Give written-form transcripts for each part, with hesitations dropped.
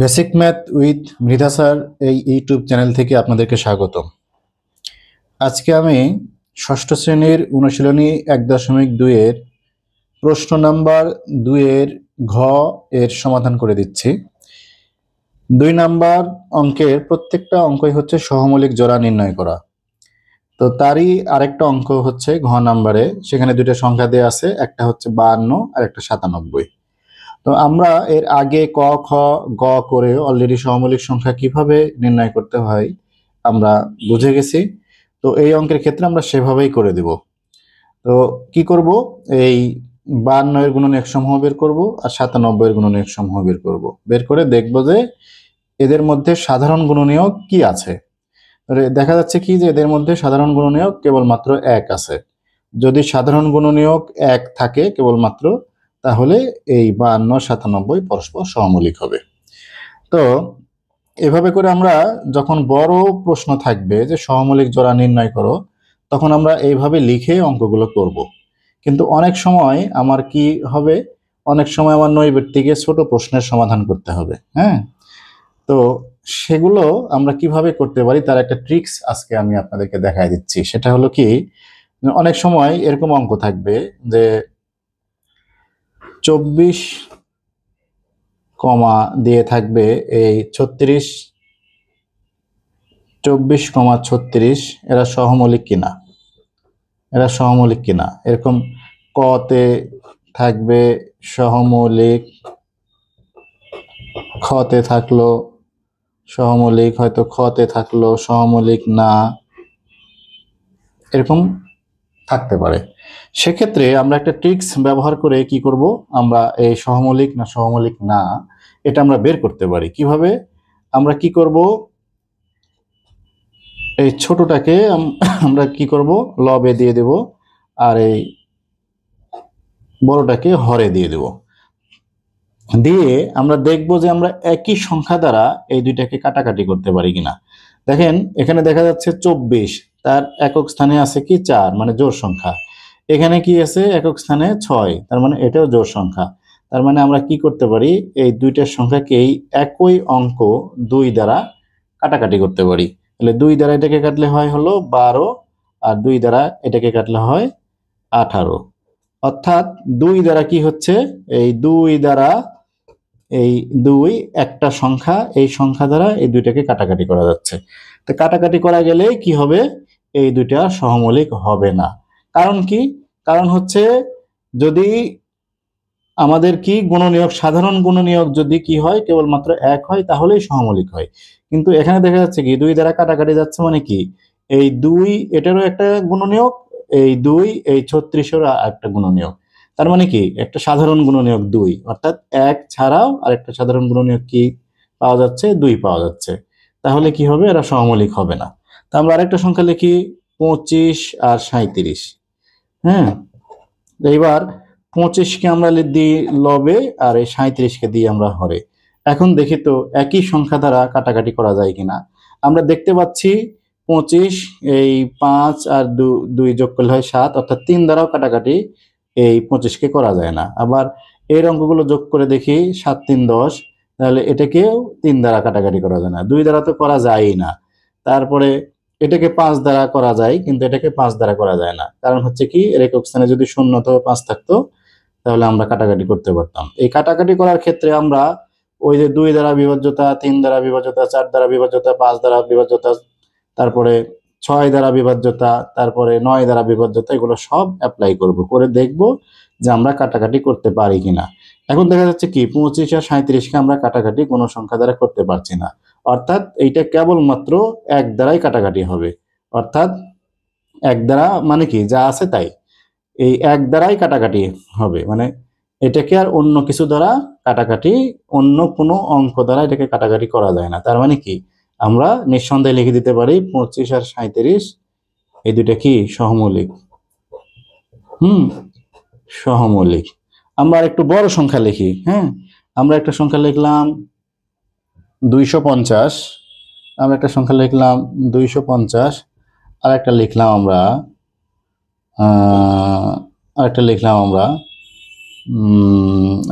Basic math with Mridha sir এই YouTube channel থেকে আপনাদেরকে স্বাগতম। আজকে আমি ষষ্ঠ শ্রেণীর অনুশীলনী 1.2 এর প্রশ্ন নাম্বার 2 এর ঘ এর সমাধান করে দিচ্ছি। 2 নাম্বার অঙ্কের প্রত্যেকটা অঙ্কই হচ্ছে সহমৌলিক জোড়া নির্ণয় করা। তো তারই আরেকটা অঙ্ক হচ্ছে ঘ নাম্বারে, সেখানে দুইটা সংখ্যা দেওয়া আছে, একটা হচ্ছে 52 আর একটা 97। তো আমরা এর আগে ক খ গ করে অলরেডি সহমৌলিক সংখ্যা কিভাবে নির্ণয় করতে হয় আমরা বুঝে গেছি। তো এই অঙ্কের ক্ষেত্রে আমরা সেভাবেই করে দেব। তো কি করব, এই 52 এর গুণনীয়ক সমূহ বের করব আর 97 এর গুণনীয়ক সমূহ বের করব। বের করে দেখব যে এদের মধ্যে সাধারণ গুণনীয়ক কি আছে। দেখা যাচ্ছে কি যে এদের মধ্যে সাধারণ গুণনীয়ক কেবলমাত্র 1 আছে। যদি সাধারণ গুণনীয়ক 1 থাকে কেবলমাত্র, তাহলে এই 52 97 পরস্পর সহমৌলিক হবে। তো এভাবে করে আমরা যখন বড় প্রশ্ন থাকবে যে সহমৌলিক জোড়া নির্ণয় করো, তখন আমরা এইভাবে লিখে অঙ্কগুলো করব। কিন্তু অনেক সময় আমার কি হবে, অনেক সময় আমার নৈর্ব্যক্তিকে ছোট প্রশ্নের সমাধান করতে হবে। হ্যাঁ, তো সেগুলো আমরা কিভাবে করতে পারি তার একটা ট্রিক্স আজকে আমি আপনাদেরকে দেখাই দিচ্ছি। সেটা হলো কি, অনেক সময় এরকম অঙ্ক থাকবে যে 24 কমা দিয়ে থাকবে এই 36, 24,36 এরা সহমৌলিক কিনা, এরকম কতে থাকবে সহমৌলিক, খতে থাকলো সহমৌলিক, হয়তো খতে থাকলো সহমৌলিক না, এরকম থাকতে পারে। সেক্ষেত্রে আমরা একটা ট্রিক্স ব্যবহার করে কি করব, আমরা এই সহমৌলিক না সহমৌলিক না এটা আমরা বের করতে পারি। কিভাবে আমরা কি করব, এই ছোটটাকে আমরা কি করব, লবে দিয়ে দেব আর এই বড়টাকে হরে দিয়ে দেব। দিয়ে আমরা দেখব যে আমরা একই সংখ্যা দ্বারা এই দুইটাকে কাটাকাটি করতে পারি কিনা। দেখেন এখানে দেখা যাচ্ছে 24, তার একক স্থানে আছে কি 4, মানে জোড় সংখ্যা। এখানে কি আছে একক স্থানে 6, তার মানে এটাও জোড় সংখ্যা। তার মানে আমরা কি করতে পারি, এই দুইটার সংখ্যাকেই একই অঙ্ক 2 দ্বারা কাটাকাটি করতে পারি। তাহলে 2 দ্বারা এটাকে কাটলে হয় হলো 12, আর 2 দ্বারা এটাকে কাটলে হয় 18। অর্থাৎ 2 দ্বারা কি হচ্ছে, এই 2 দ্বারা এই 2 একটা সংখ্যা, এই সংখ্যা দ্বারা এই দুইটাকে কাটাকাটি করা যাচ্ছে। তো কাটাকাটি করা গেলে কি হবে, এই দুইটা সহমৌলিক হবে না। কারণ কি, কারণ হচ্ছে যদি আমাদের কি গুণনীয়ক, সাধারণ গুণনীয়ক যদি কি হয় কেবলমাত্র 1 হয় তাহলেই সহমৌলিক হয়। কিন্তু এখানে দেখা যাচ্ছে কি 2 দ্বারা কাটাকাটি যাচ্ছে, মানে কি এই 2 এটারও একটা গুণনীয়ক, এই 2 এই 36এরও একটা গুণনীয়ক। তার মানে কি একটা সাধারণ গুণনীয়ক 2, অর্থাৎ 1 ছাড়াও আরেকটা সাধারণ গুণনীয়ক কি পাওয়া যাচ্ছে, 2 পাওয়া যাচ্ছে। তাহলে কি হবে, এরা সহমৌলিক হবে না। তা আমরা আরেকটা সংখ্যা লিখি 25 আর 37। হ্যাঁ, এইবার 25কে আমরা দিই লবে আর এই 37কে দিই আমরা হরে। এখন দেখি তো একই সংখ্যা দ্বারা কাটাকাটি করা যায় কিনা। আমরা দেখতে পাচ্ছি 25 এই 5 আর 2 যোগ করলে হয় 7, অর্থাৎ 3 দ্বারাও কাটাকাটি এই 25কে করা যায় না। আবার এই অঙ্কগুলো যোগ করে দেখি 7 3 10, তাহলে এটাকেও 3 দ্বারা কাটাকাটি করা যায় না, 2 দ্বারা তো করা যায়ই না। তারপরে এটাকে 5 দ্বারা করা যায়, কিন্তু এটাকে 5 দ্বারা করা যায় না। কারণ হচ্ছে কি এর একক স্থানে যদি 0 অথবা 5 থাকতো তাহলে আমরা কাটাকাটি করতে পারতাম। এই কাটাকাটি করার ক্ষেত্রে আমরা ওই যে 2 দ্বারা বিভাজ্যতা, 3 দ্বারা বিভাজ্যতা, 4 দ্বারা বিভাজ্যতা, 5 দ্বারা বিভাজ্যতা, তারপরে 6 দ্বারা বিভাজ্যতা, তারপরে 9 দ্বারা বিভাজ্যতা, এগুলো সব অ্যাপ্লাই করব, করে দেখব যে আমরা কাটাকাটি করতে পারি কিনা। এখন দেখা যাচ্ছে কি 25 আর 37কে আমরা কাটাকাটি কোনো সংখ্যা দ্বারা করতে পারছি না। অর্থাৎ এইটা কেবলমাত্র 1 দ্বারাই কাটাকাটি হবে। অর্থাৎ 1 দ্বারা মানে কি যা আছে তাই, এই 1 দ্বারাই কাটাকাটি হবে, মানে এটাকে আর অন্য কিছু দ্বারা কাটাকাটি, অন্য কোনো অঙ্ক দ্বারা এটাকে কাটাকাটি করা যায় না। তার মানে কি আমরা নিঃসন্দেহে লিখে দিতে পারি 25 আর 37 এই দুইটা কি সহমৌলিক। সহমৌলিক। আমরা একটু বড় সংখ্যা লিখি। হ্যাঁ, আমরা একটা সংখ্যা লিখলাম 250, আমরা একটা সংখ্যা লিখলাম 250, আর একটা লিখলাম আমরা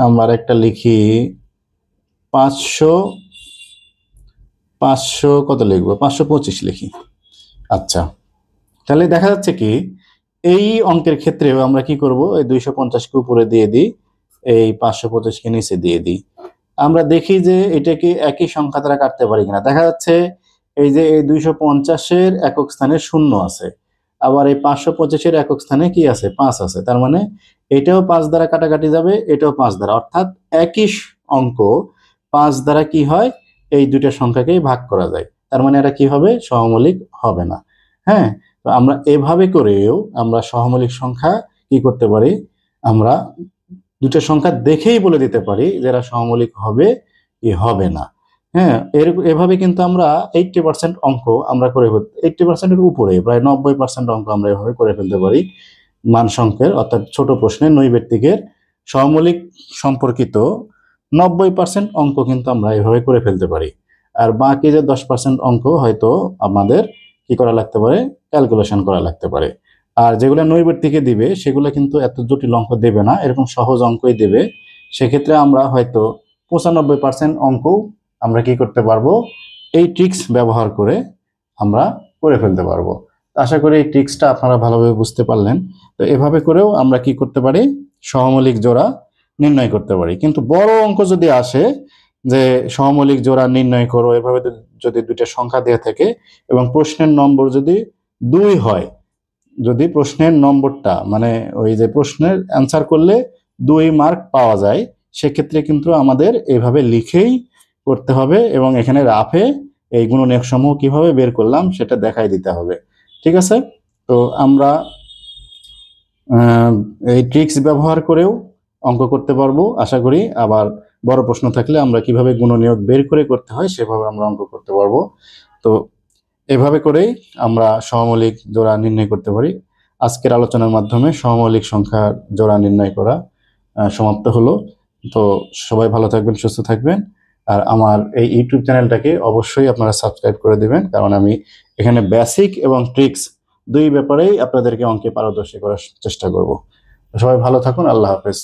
আমরা একটা লিখি 500 500 কত লিখবো, 525 লিখি। আচ্ছা, তাহলে দেখা যাচ্ছে কি এই অঙ্কের ক্ষেত্রেও আমরা কি করব, এই 250কে উপরে দিয়ে দিই, এই 525কে নিচে দিয়ে দিই। আমরা দেখি যে এটাকে একই সংখ্যা দ্বারা কাটতে পারি কিনা। দেখা যাচ্ছে এই যে এই 250-এর একক স্থানে 0 আছে, আবার এই 525-এর একক স্থানে কি আছে, 5 আছে। তার মানে এটাও 5 দ্বারা কাটাকাটি যাবে, এটাও 5 দ্বারা, অর্থাৎ একই অঙ্ক 5 দ্বারা কি হয়, এই দুইটা সংখ্যাকেই ভাগ করা যায়। তার মানে এটা কি হবে, সহমৌলিক হবে না। হ্যাঁ, তো আমরা এভাবে করেও আমরা সহমৌলিক সংখ্যা কি করতে পারি, আমরা দুটো সংখ্যা দেখেই বলে দিতে পারি যে এরা সহমৌলিক হবে কি হবে না। হ্যাঁ, এভাবে কিন্তু আমরা 80% অঙ্ক আমরা করে 80% এর উপরে প্রায় 90% অঙ্ক আমরা এভাবে করে ফেলতে পারি। মান সংখ্যের অর্থাৎ ছোট প্রশ্নের নৈবেত্তিকের সহমৌলিক সম্পর্কিত 90% অঙ্ক কিন্তু আমরা এভাবে করে ফেলতে পারি। আর বাকি যে 10% অঙ্ক হয়তো আমাদের কি করা লাগতে পারে, ক্যালকুলেশন করা লাগতে পারে। আর যেগুলো নৈবেত্তিকে দিবে সেগুলো কিন্তু এত জটিল অঙ্ক দেবে না, এরকম সহজ অঙ্কই দেবে। সেক্ষেত্রে আমরা হয়তো 95% অঙ্ক আমরা কি করতে পারবো, এই ট্রিক্স ব্যবহার করে আমরা করে ফেলতে পারবো। আশা করি এই ট্রিক্সটা আপনারা ভালোভাবে বুঝতে পারলেন। তো এভাবে করেও আমরা কি করতে পারি, সহমৌলিক জোড়া নির্ণয় করতে পারি। কিন্তু বড় অঙ্ক যদি আসে যে সহমৌলিক জোড়া নির্ণয় করো, এভাবে যদি দুইটা সংখ্যা দেওয়া থাকে এবং প্রশ্নের নম্বর যদি 2 হয়, যদি প্রশ্নের নম্বরটা মানে ওই যে প্রশ্নের অ্যান্সার করলে 2 মার্ক পাওয়া যায়, সেক্ষেত্রে কিন্তু আমাদের এইভাবে লিখেই করতে হবে এবং এখানে রাফে এই গুণনীয়ক সমূহ কিভাবে বের করলাম সেটা দেখাই দিতে হবে। ঠিক আছে, তো আমরা এই ট্রিক্স ব্যবহার করেও অঙ্ক করতে পারবো আশা করি। আবার বড় প্রশ্ন থাকলে আমরা কিভাবে গুণনীয়ক বের করে করতে হয় সেভাবে আমরা অঙ্ক করতে পারবো। তো এভাবে করেই আমরা সহমৌলিক জোড়া নির্ণয় করতে পারি। আজকের আলোচনার মাধ্যমে সহমৌলিক সংখ্যার জোড়া নির্ণয় করা সমাপ্ত হলো। তো সবাই ভালো থাকবেন, সুস্থ থাকবেন। আর আমার এই ইউটিউব চ্যানেলটাকে অবশ্যই আপনারা সাবস্ক্রাইব করে দেবেন, কারণ আমি এখানে বেসিক এবং ট্রিক্স দুই ব্যাপারেই আপনাদেরকে অঙ্কে পারদর্শী করার চেষ্টা করব। সবাই ভালো থাকুন, আল্লাহ হাফেজ।